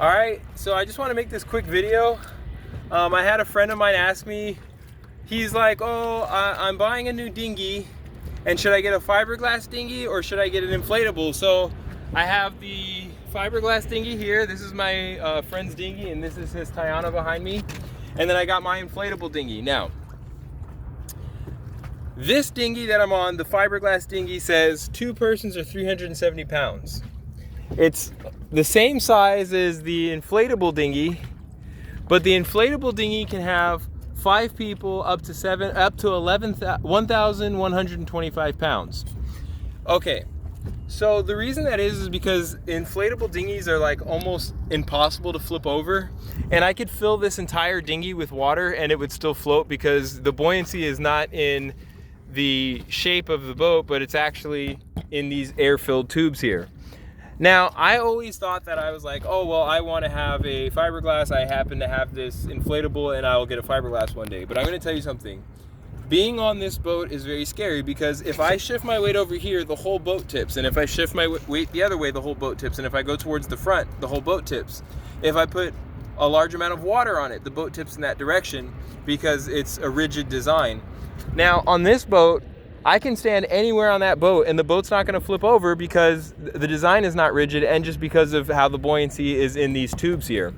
All right, so I just want to make this quick video. I had a friend of mine ask me, he's like, oh, I'm buying a new dinghy, and should I get a fiberglass dinghy or should I get an inflatable? So I have the fiberglass dinghy here. This is my friend's dinghy, and this is his Tiana behind me. And then I got my inflatable dinghy. Now, this dinghy that I'm on, the fiberglass dinghy, says 2 persons are 370 pounds. It's the same size as the inflatable dinghy, but the inflatable dinghy can have 5 people up to 1,125 pounds. Okay, so the reason that is because inflatable dinghies are like almost impossible to flip over, and I could fill this entire dinghy with water and it would still float because the buoyancy is not in the shape of the boat, but it's actually in these air-filled tubes here. Now, I always thought that I was like, oh, well, I want to have a fiberglass. I happen to have this inflatable and I will get a fiberglass one day. But I'm going to tell you something. Being on this boat is very scary because if I shift my weight over here, the whole boat tips. And if I shift my weight the other way, the whole boat tips. And if I go towards the front, the whole boat tips. If I put a large amount of water on it, the boat tips in that direction because it's a rigid design. Now, on this boat, I can stand anywhere on that boat and the boat's not going to flip over because the design is not rigid and just because of how the buoyancy is in these tubes here.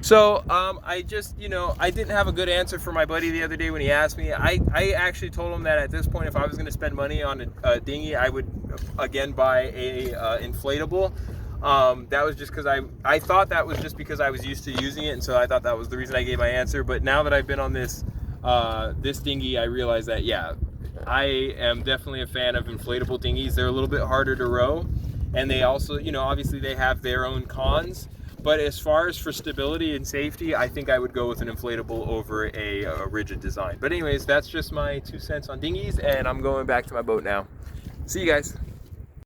So I just, I didn't have a good answer for my buddy the other day when he asked me. I actually told him that at this point, if I was going to spend money on a dinghy, I would again buy a inflatable. That was just because I thought that was just because I was used to using it, and so I thought that was the reason I gave my answer. But now that I've been on this dinghy, I realize that, yeah, I am definitely a fan of inflatable dinghies. They're a little bit harder to row, and they also, obviously they have their own cons, but as far as for stability and safety, I think I would go with an inflatable over a rigid design. But anyways, that's just my 2 cents on dinghies, and I'm going back to my boat now. See you guys.